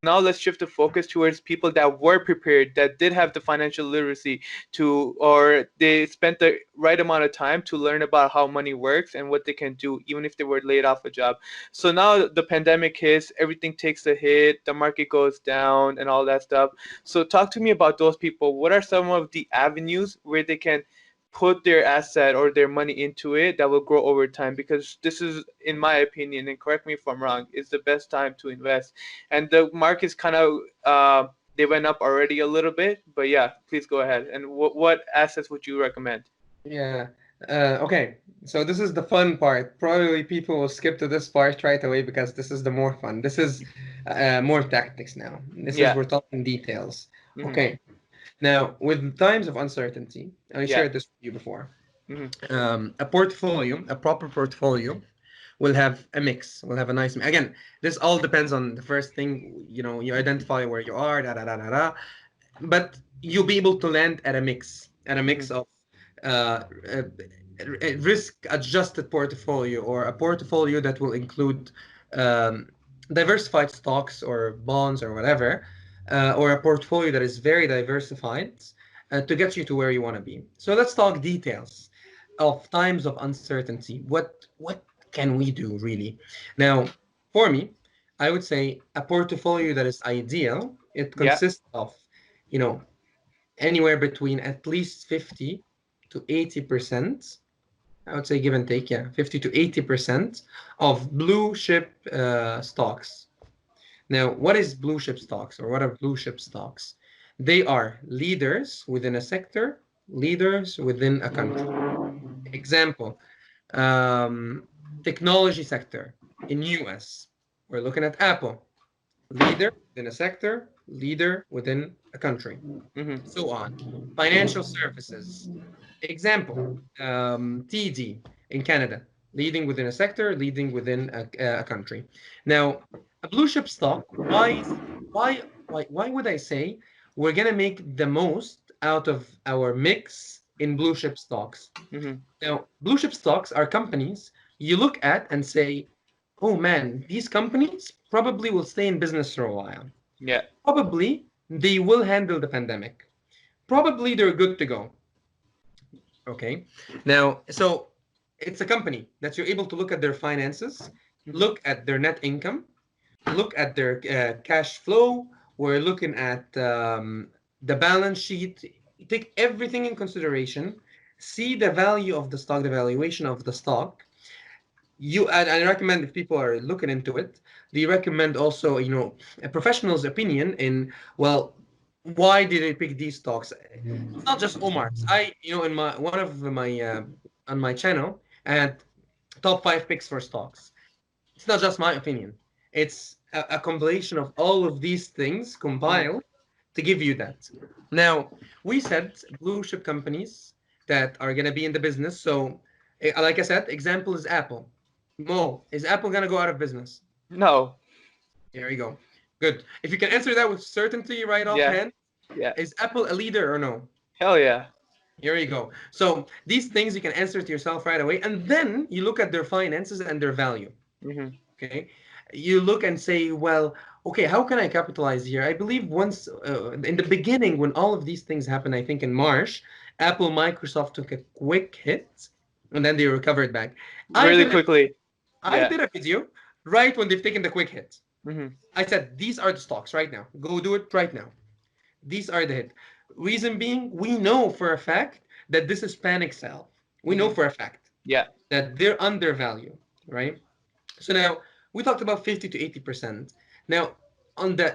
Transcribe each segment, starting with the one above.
now let's shift the focus towards people that were prepared, that did have the financial literacy to, or they spent the right amount of time to learn about how money works and what they can do, even if they were laid off a job. So now the pandemic hits, everything takes a hit, the market goes down, and all that stuff. So talk to me about those people. What are some of the avenues where they can put their asset or their money into it that will grow over time? Because this is, in my opinion, and correct me if I'm wrong, is the best time to invest. And the market's kind of they went up already a little bit, but yeah, please go ahead. And what assets would you recommend? Yeah. Okay. So this is the fun part. Probably people will skip to this part right away because this is the more fun. This is more tactics now. This is Yeah. we're talking details. Hmm. Okay. Now, with times of uncertainty, and I Yeah. shared this with you before, Hmm. a portfolio, a proper portfolio, will have a mix. Will have a nice. Again, this all depends on the first thing. You identify where you are, da da da da da. But you'll be able to land at a Hmm. mix of a risk-adjusted portfolio or a portfolio that will include um, diversified stocks or bonds or whatever, or a portfolio that is very diversified to get you to where you want to be. So let's talk details of times of uncertainty. What can we do really? Now, for me, I would say a portfolio that is ideal. It Yeah. consists of, you know, anywhere between at least 50 to 80%. I would say give and take, yeah, 50 to 80% of blue chip stocks. Now, what is blue chip stocks or what are blue chip stocks? They are leaders within a sector, leaders within a country. Example, um, technology sector in US. We're looking at Apple, leader within a sector, leader within a country, Hmm. so on. Financial services. Example, TD in Canada, leading within a sector, leading within a country. Now, a blue chip stock, why would I say we're gonna make the most out of our mix in blue chip stocks? Hmm. Now, blue chip stocks are companies you look at and say, oh man, these companies probably will stay in business for a while. Yeah. Probably they will handle the pandemic. Probably they're good to go. Okay. Now, so it's a company that you're able to look at their finances, Hmm. look at their net income, look at their cash flow. We're looking at the balance sheet. Take everything in consideration. See the value of the stock, the valuation of the stock. And I recommend if people are looking into it, they recommend also, a professional's opinion in, well, why did I pick these stocks? It's not just Omar's. In my one of my on my channel, I had top five picks for stocks. It's not just my opinion. It's a compilation of all of these things Hmm. compiled to give you that. Now, we said blue chip companies that are going to be in the business. So, like I said, example is Apple. Mo, is Apple going to go out of business? No. There you go. Good. If you can answer that with certainty right Yeah. offhand, Yeah. is Apple a leader or no? Hell yeah. Here you go. So these things you can answer to yourself right away, and then you look at their finances and their value. Hmm. Okay, you look and say, well, okay, how can I capitalize here? I believe once in the beginning, when all of these things happened, I think in March, Apple, Microsoft took a quick hit, and then they recovered back. I Really did a, quickly. I Yeah. did a video right when they've taken the quick hit. Hmm. I said, these are the stocks right now. Go do it right now. These are the hit. Reason being, we know for a fact that this is panic sell. We know Hmm. for a fact Yeah. that they're undervalued, right? So now we talked about 50 to 80%. Now, on the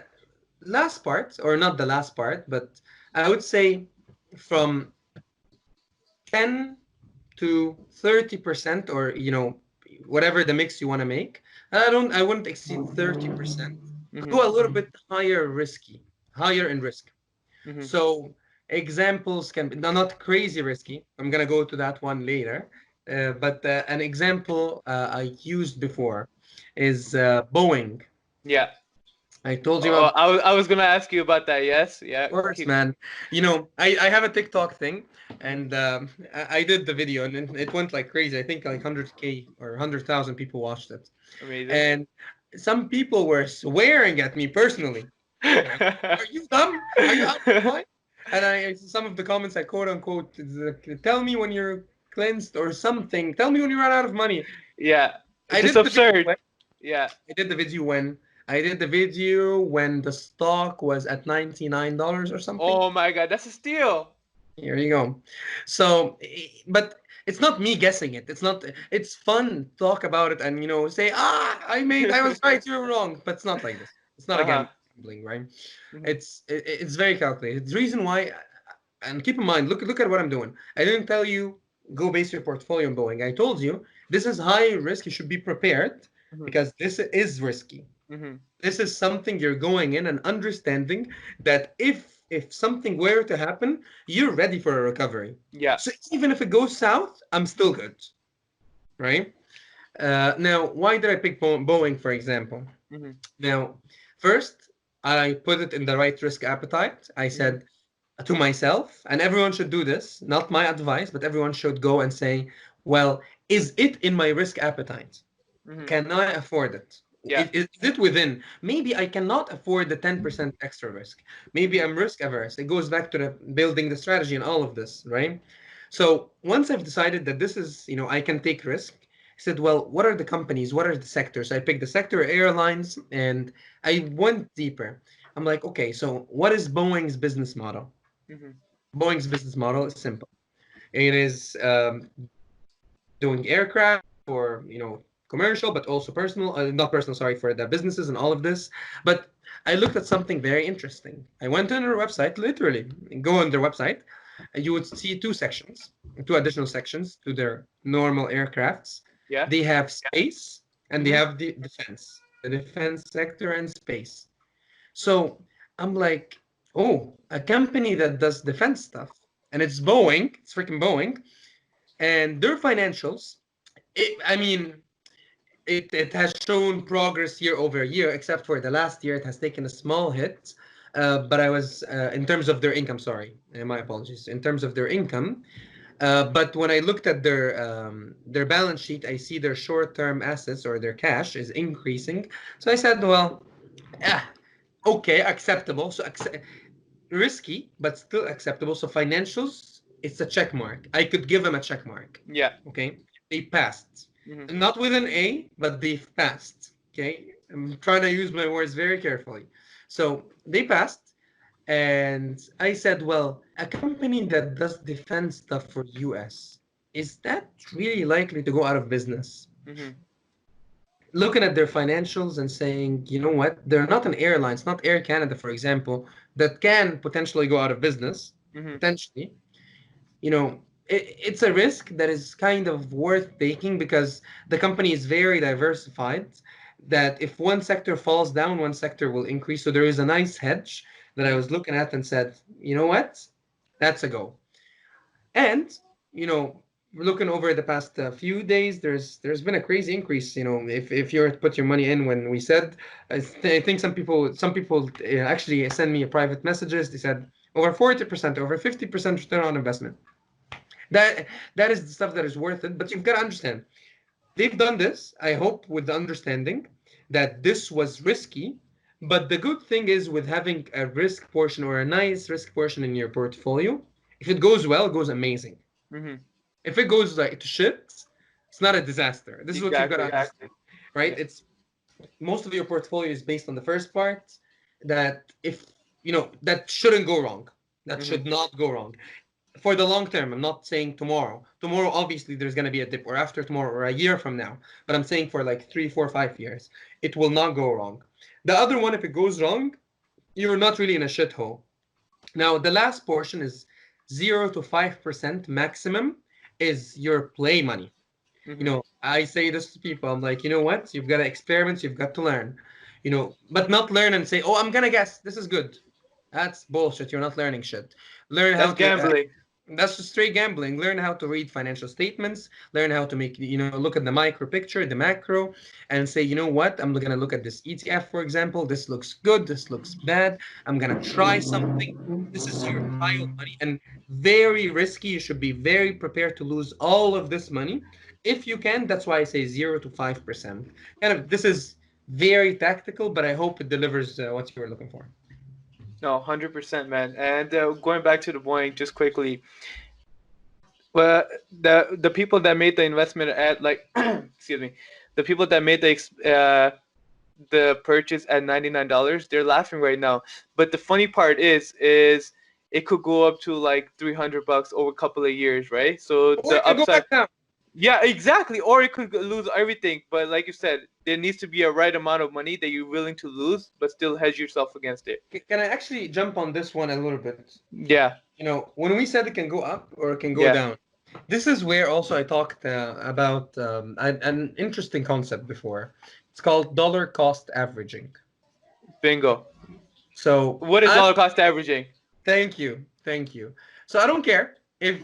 last part, or not the last part, but I would say from 10 to 30%, or whatever the mix you want to make. I wouldn't exceed 30%. Go a Hmm. little bit higher in risk. Hmm. So examples can be not crazy risky. I'm gonna go to that one later. But an example I used before is Boeing. Yeah. I told you Oh, about, I was gonna ask you about that. Yes. Yeah. of course, Keep. man. I have a TikTok thing, and I did the video, and it went like crazy. I think like 100K or 100,000 people watched it, Amazing. and some people were swearing at me personally. Are you dumb? Are you out of your mind? And some of the comments I quote unquote, tell me when you're cleansed or something. Tell me when you run out of money. Yeah, I just did the video absurd. when Yeah. I did the video when I did the video when the stock was at $99 or something. Oh my God, that's a steal. Here you go. So, but it's not me guessing it. It's not. It's fun to talk about it and say, I was right, you were wrong. But it's not like this. It's not a Uh-huh. gambling, right? Mhm. It's very calculated. The reason why, and keep in mind, look at what I'm doing. I didn't tell you go base your portfolio on Boeing. I told you this is high risk. You should be prepared Mhm. because this is risky. Mhm. This is something you're going in and understanding that if something were to happen, you're ready for a recovery. Yeah. So even if it goes south, I'm still good, right? Now, why did I pick Boeing, for example? Mhm. Now, first, I put it in the right risk appetite. I Mhm. said to myself, and everyone should do this, not my advice, but everyone should go and say, well, is it in my risk appetite? Mhm. Can I afford it? Yeah. Is it within? Maybe I cannot afford the 10% extra risk. Maybe Mhm. I'm risk averse. It goes back to the building the strategy and all of this, right? So once I've decided that this is, I can take risk, I said, well, what are the companies? What are the sectors? I picked the sector airlines and I went deeper. I'm like, okay, so what is Boeing's business model? Mhm. Boeing's business model is simple. It is doing aircraft for commercial, but also personal, not personal, sorry, for the businesses and all of this. But I looked at something very interesting. I went on their website, literally, go on their website, and you would see two sections, two additional sections to their normal aircrafts. Yeah. They have space and they Mhm. have the defense sector and space. So I'm like, oh, a company that does defense stuff, and it's Boeing, it's freaking Boeing, and their financials, I mean, it has shown progress year over year, except for the last year, it has taken a small hit. But I was, in terms of their income, sorry, my apologies, in terms of their income. But when I looked at their balance sheet, I see their short-term assets or their cash is increasing. So I said, well, yeah, okay, acceptable. So risky, but still acceptable. So financials, it's a check mark. I could give them a check mark. Yeah. Okay, they passed, Mhm. not with an A, but they passed. Okay, I'm trying to use my words very carefully. So they passed, and I said, well, a company that does defense stuff for US, is that really likely to go out of business? Mhm. Looking at their financials and saying, you know what, they're not an airline, it's not Air Canada, for example, that can potentially go out of business, Mhm. potentially. It's a risk that is kind of worth taking because the company is very diversified. That if one sector falls down, one sector will increase. So there is a nice hedge that I Mhm. was looking at and said, you know what, that's a go. And you know, looking over the past few days, there's been a crazy increase. If you're to put your money in, when we said, I think some people actually send me private messages. They said over 40%, over 50% return on investment. That that is the stuff that is worth it. But you've got to understand, they've done this, I hope, with the understanding that this was risky. But the good thing is with having a risk portion or a nice risk portion in your portfolio, if it goes well, it goes amazing. Mhm. If it goes like to shit, it's not a disaster. This is what you've got to Exactly. understand, right? Yeah. It's most of your portfolio is based on the first part, that if that shouldn't go wrong. That Mhm. should not go wrong for the long term. I'm not saying tomorrow. Tomorrow, obviously, there's going to be a dip, or after tomorrow, or a year from now. But I'm saying for like 3, 4, 5 years, it will not go wrong. The other one, if it goes wrong, you're not really in a shithole. Now, the last portion is 0 to 5% maximum is your play money. Mhm. I say this to people. I'm like, you know what? You've got to experiment. You've got to learn. But not learn and say, oh, I'm gonna guess. This is good. That's bullshit. You're not learning shit. Learn how That's to. gambling. That's just straight gambling. Learn how to read financial statements. Learn how to make, look at the micro picture, the macro, and say, you know what? I'm gonna look at this ETF, for example. This looks good. This looks bad. I'm gonna try something. This is your pile money and very risky. You should be very prepared to lose all of this money. If you can, that's why I say 0 to 5%. Kind of, this is very tactical, but I hope it delivers what you were looking for. No, 100%, man. And going back to the point, just quickly, well, the people that made the investment at like, excuse me, the people that made the purchase at $99, they're laughing right now. But the funny part is it could go up to like $300 over a couple of years, right? So Or the it can go upside, back down. yeah, exactly. Or it could lose everything. But like you said, there needs to be a right amount of money that you're willing to lose, but still hedge yourself against it. Can I actually jump on this one a little bit? Yeah, You know, when we said it can go up or it can go yeah, down, this is where also I talked about an interesting concept before. It's called dollar cost averaging. bingo. So What is I dollar cost averaging? thank you, thank you. So I don't care if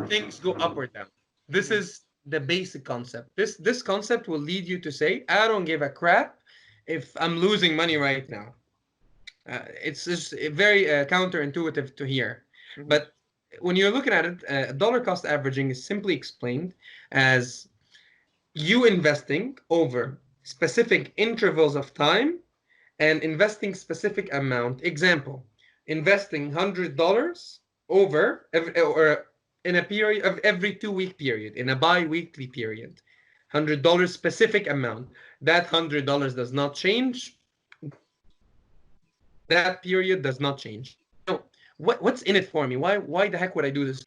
things go up or down. This Mhm. is the basic concept. This concept will lead you to say, I don't give a crap if I'm losing money right now. It's just very counterintuitive to hear. Mhm. But when you're looking at it, dollar cost averaging is simply explained as you investing over specific intervals of time and investing specific amount. Example, investing $100 over or in a period of every 2 week period, in a bi-weekly period. $100 specific amount. That $100 does not change. That period does not change. No, what's in it for me? Why the heck would I do this?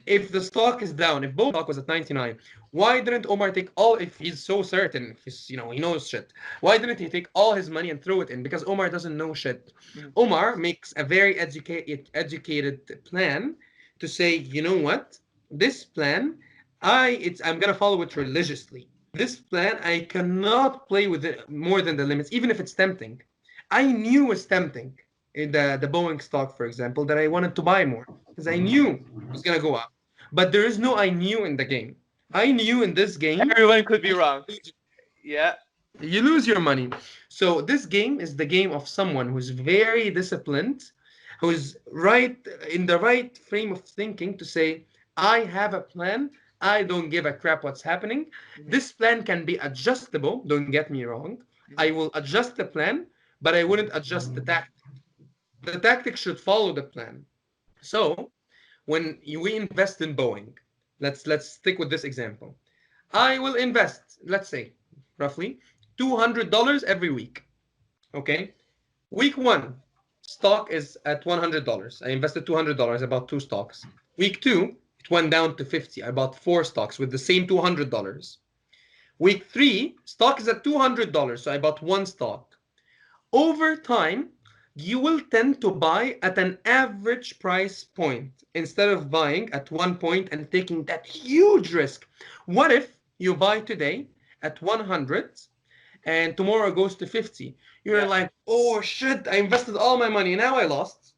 If the stock is down, if Boeing stock was at 99, why didn't Omar take all, if he's so certain, if he's, he knows shit, why didn't he take all his money and throw it in? Because Omar doesn't know shit. Mhm. Omar makes a very educated plan to say, you know what? This plan, I'm gonna follow it religiously. This plan, I cannot play with it more than the limits, even if it's tempting. I knew it was tempting in the Boeing stock, for example, that I wanted to buy more because I knew it was gonna go up. But there is no I knew in the game. I knew in this game Everyone could be wrong. Yeah. you lose your money. So this game is the game of someone who's very disciplined, who's right in the right frame of thinking to say, I have a plan. I don't give a crap what's happening. Mhm. This plan can be adjustable. Don't get me wrong. I Mhm. will adjust the plan, but I wouldn't adjust the tactic. The tactic should follow the plan. So when we invest in Boeing, let's stick with this example. I will invest, let's say, roughly $200 every week. Okay. Week one, stock is at $100. I invested $200. I bought two stocks. Week two, it went down to 50. I bought four stocks with the same $200. Week three, stock is at $200. So I bought one stock. Over time, you will tend to buy at an average price point instead of buying at one point and taking that huge risk. What if you buy today at 100 and tomorrow goes to 50? You're Yeah. like, oh shit, I invested all my money, now I lost.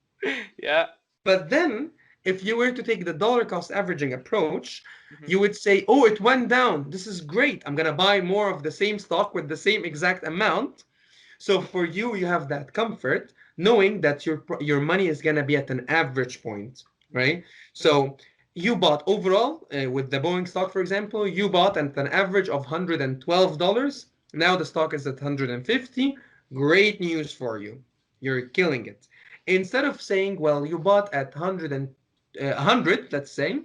Yeah. But then, if you were to take the dollar cost averaging approach, Mhm. you would say, oh, it went down. This is great. I'm going to buy more of the same stock with the same exact amount. So for you, you have that comfort knowing that your money is gonna be at an average point, right? So you bought overall with the Boeing stock, for example, you bought at an average of $112. Now the stock is at 150. Great news for you. You're killing it. Instead of saying, well, you bought at 100, let's say,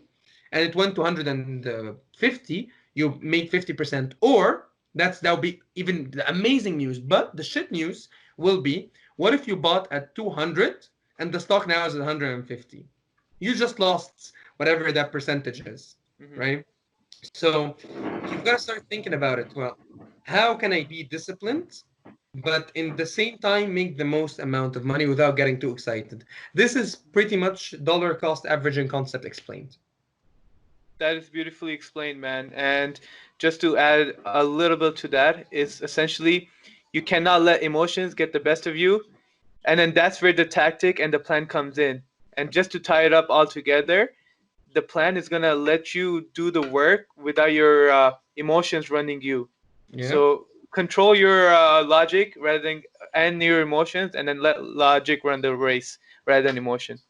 and it went to 150, you made 50%. Or that'll be even the amazing news. But the shit news will be, what if you bought at 200 and the stock now is at 150? You just lost whatever that percentage is, Mhm. right? So you've got to start thinking about it. Well, how can I be disciplined, but in the same time make the most amount of money without getting too excited? This is pretty much dollar cost averaging concept explained. That is beautifully explained, man. And just to add a little bit to that, is essentially you cannot let emotions get the best of you. And then that's where the tactic and the plan comes in. And just to tie it up all together, the plan is gonna let you do the work without your emotions running you. Yeah. So control your logic rather than and your emotions, and then let logic run the race rather than emotion.